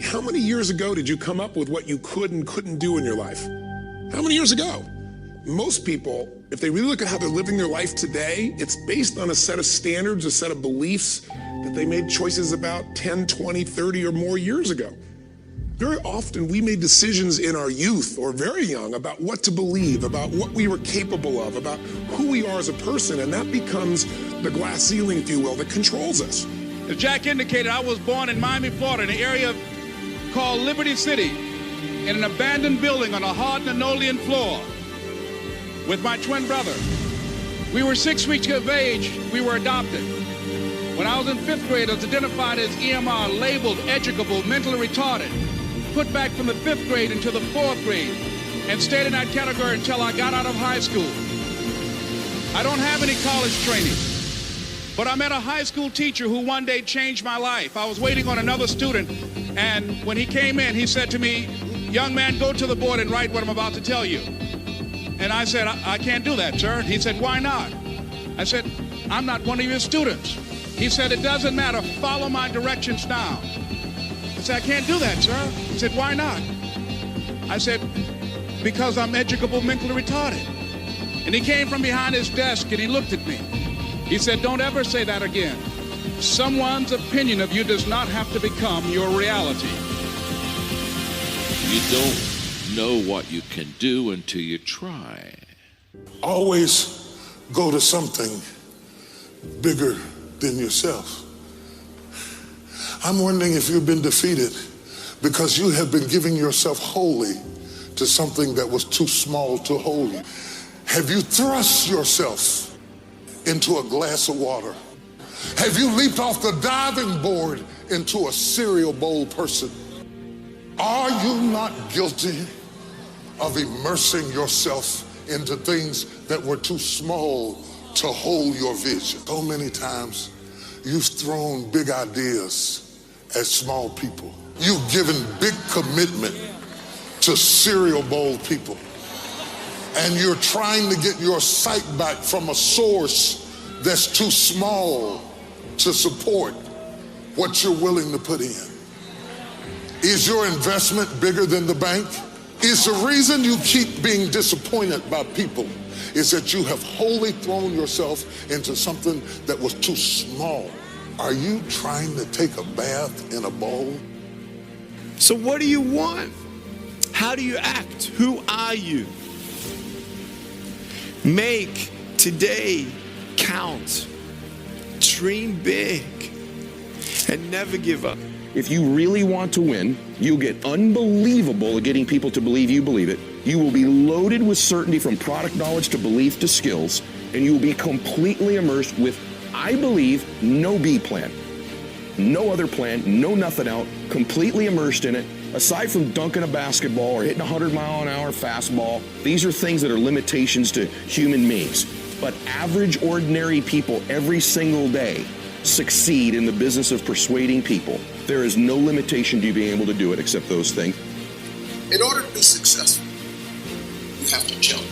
How many years ago did you come up with what you could and couldn't do in your life? How many years ago? Most people, if they really look at how they're living their life today, it's based on a set of standards, a set of beliefs that they made choices about 10, 20, 30 or more years ago. Very often we made decisions in our youth or very young about what to believe, about what we were capable of, about who we are as a person, and that becomes the glass ceiling, if you will, that controls us. As Jack indicated, I was born in Miami, Florida, in an area called Liberty City, in an abandoned building on a hard linoleum floor with my twin brother. We were 6 weeks of age, we were adopted. When I was in 5th grade, I was identified as EMR, labeled, educable, mentally retarded, put back from the 5th grade into the 4th grade, and stayed in that category until I got out of high school. I don't have any college training, but I met a high school teacher who one day changed my life. I was waiting on another student, and when he came in, he said to me, "Young man, go to the board and write what I'm about to tell you." And I said, I can't do that, sir. He said, "Why not?" I said, "I'm not one of your students." He said, "It doesn't matter. Follow my directions now." I said, "I can't do that, sir." He said, "Why not?" I said, "Because I'm educable, mentally retarded." And he came from behind his desk and he looked at me. He said, "Don't ever say that again. Someone's opinion of you does not have to become your reality." You don't know what you can do until you try. Always go to something bigger than yourself. I'm wondering if you've been defeated because you have been giving yourself wholly to something that was too small to hold you. Have you thrust yourself into a glass of water? Have you leaped off the diving board into a cereal bowl person? Are you not guilty of immersing yourself into things that were too small to hold your vision? So many times you've thrown big ideas at small people. You've given big commitment to cereal bowl people. And you're trying to get your sight back from a source that's too small to support what you're willing to put in. Is your investment bigger than the bank? Is the reason you keep being disappointed by people is that you have wholly thrown yourself into something that was too small? Are you trying to take a bath in a bowl? So what do you want? How do you act? Who are you? Make today count. Dream big and never give up. If you really want to win, you'll get unbelievable at getting people to believe you believe it. You will be loaded with certainty from product knowledge to belief to skills, and you will be completely immersed with, I believe, no B plan. No other plan, no nothing out, completely immersed in it. Aside from dunking a basketball or hitting a 100-mile-an-hour fastball, these are things that are limitations to human beings. But average, ordinary people every single day succeed in the business of persuading people. There is no limitation to you being able to do it except those things. In order to be successful, you have to jump.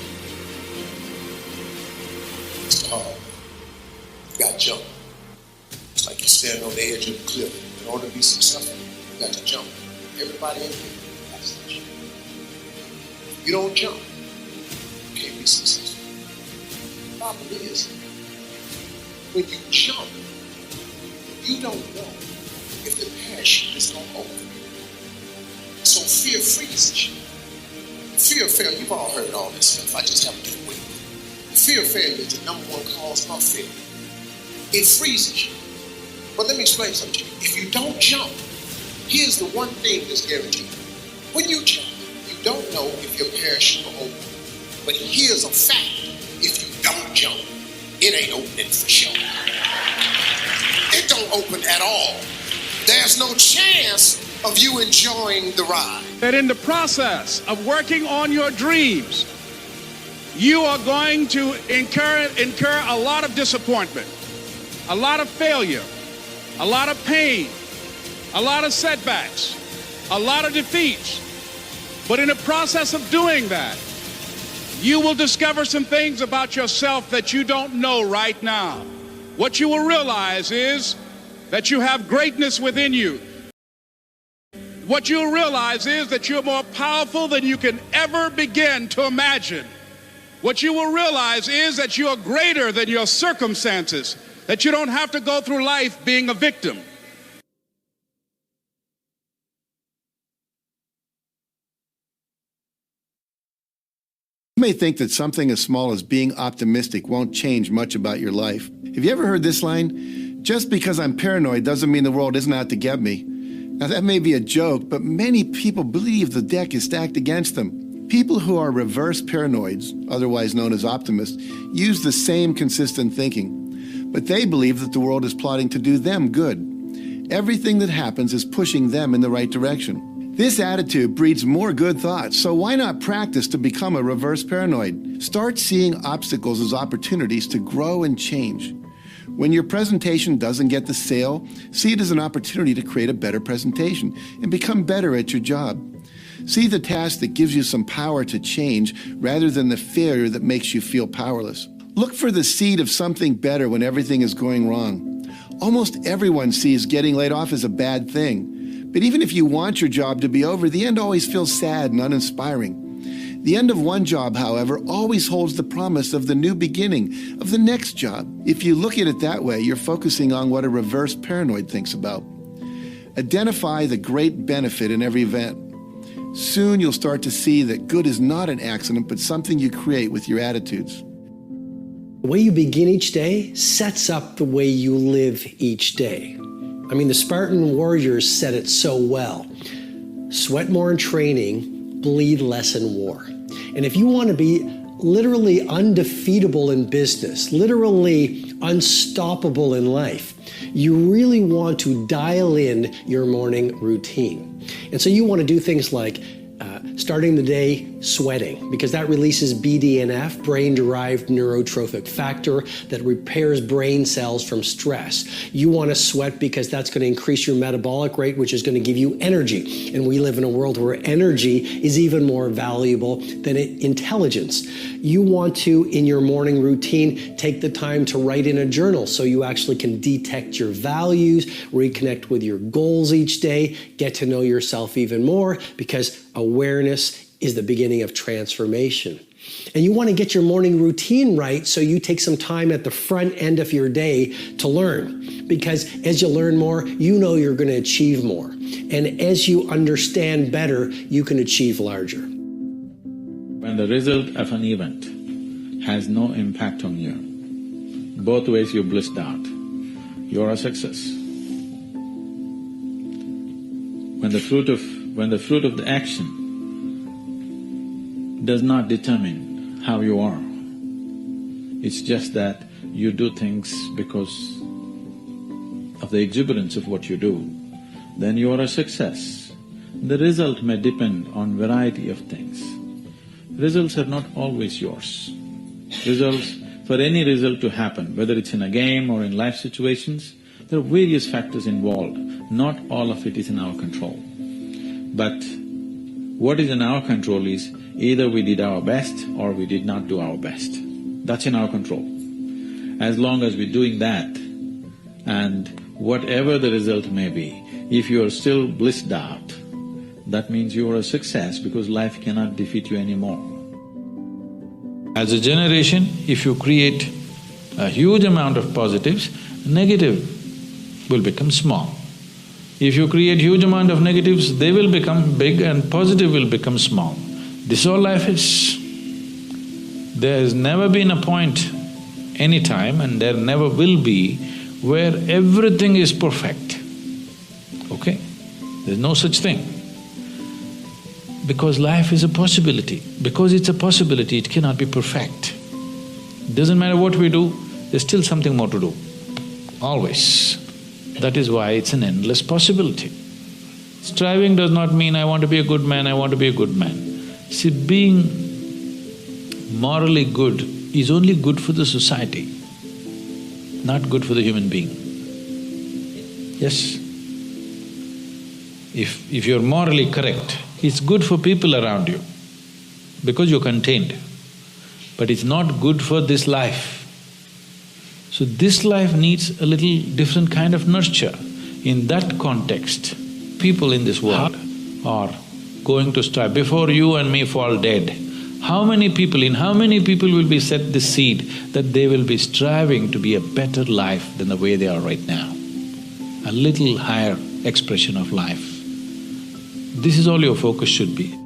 It's hard. You got to jump. It's like you stand on the edge of the cliff. In order to be successful, you got to jump. Everybody in here has to jump. If you don't jump, you can't be successful. The problem is, when you jump, you don't know if the parachute is going to open. So fear freezes you. Fear of failure, you've all heard all this stuff. I just have a different way. Fear of failure is the number one cause of failure. It freezes you. But let me explain something to you. If you don't jump, here's the one thing that's guaranteed. When you jump, you don't know if your parachute will open. But here's a fact. If you don't jump, it ain't opening for sure. It don't open at all. There's no chance of you enjoying the ride. That in the process of working on your dreams, you are going to incur a lot of disappointment, a lot of failure, a lot of pain, a lot of setbacks, a lot of defeats. But in the process of doing that, you will discover some things about yourself that you don't know right now. What you will realize is that you have greatness within you. what you'll realize is that you're more powerful than you can ever begin to imagine. What you will realize is that you're greater than your circumstances, that you don't have to go through life being a victim. You may think that something as small as being optimistic won't change much about your life. Have you ever heard this line? Just because I'm paranoid doesn't mean the world isn't out to get me. Now that may be a joke, but many people believe the deck is stacked against them. People who are reverse paranoids, otherwise known as optimists, use the same consistent thinking. But they believe that the world is plotting to do them good. Everything that happens is pushing them in the right direction. This attitude breeds more good thoughts, so why not practice to become a reverse paranoid? Start seeing obstacles as opportunities to grow and change. When your presentation doesn't get the sale, see it as an opportunity to create a better presentation and become better at your job. See the task that gives you some power to change rather than the failure that makes you feel powerless. Look for the seed of something better when everything is going wrong. Almost everyone sees getting laid off as a bad thing. But even if you want your job to be over, the end always feels sad and uninspiring. The end of one job, however, always holds the promise of the new beginning of the next job. If you look at it that way, you're focusing on what a reverse paranoid thinks about. Identify the great benefit in every event. Soon you'll start to see that good is not an accident, but something you create with your attitudes. The way you begin each day sets up the way you live each day. I mean, the Spartan warriors said it so well. Sweat more in training, bleed less in war. And if you want to be literally undefeatable in business, literally unstoppable in life, you really want to dial in your morning routine. And so you want to do things like starting the day sweating, because that releases BDNF, brain-derived neurotrophic factor, that repairs brain cells from stress. You want to sweat because that's going to increase your metabolic rate, which is going to give you energy. And we live in a world where energy is even more valuable than intelligence. You want to, in your morning routine, take the time to write in a journal so you actually can detect your values, reconnect with your goals each day, get to know yourself even more, because awareness is the beginning of transformation. And you want to get your morning routine right, so you take some time at the front end of your day to learn. Because as you learn more, you know you're going to achieve more. And as you understand better, you can achieve larger. When the result of an event has no impact on you, both ways you're blissed out, you're a success. When the fruit of the action does not determine how you are, it's just that you do things because of the exuberance of what you do, then you are a success. The result may depend on variety of things. Results are not always yours. Results, for any result to happen, whether it's in a game or in life situations, there are various factors involved. Not all of it is in our control. But what is in our control is either we did our best or we did not do our best. That's in our control. As long as we're doing that, and whatever the result may be, if you are still blissed out, that means you are a success, because life cannot defeat you anymore. As a generation, if you create a huge amount of positives, negative will become small. If you create huge amount of negatives, they will become big and positive will become small. This is all life is. There has never been a point, any time, and there never will be, where everything is perfect, okay? There's no such thing. Because life is a possibility. Because it's a possibility, it cannot be perfect. Doesn't matter what we do, there's still something more to do, always. That is why it's an endless possibility. Striving does not mean I want to be a good man, I want to be a good man. See, being morally good is only good for the society, not good for the human being. Yes? If you're morally correct, it's good for people around you because you're contained, but it's not good for this life. So this life needs a little different kind of nurture. In that context, people in this world or going to strive, before you and me fall dead, in how many people will be set the seed that they will be striving to be a better life than the way they are right now? A little higher expression of life. This is all your focus should be.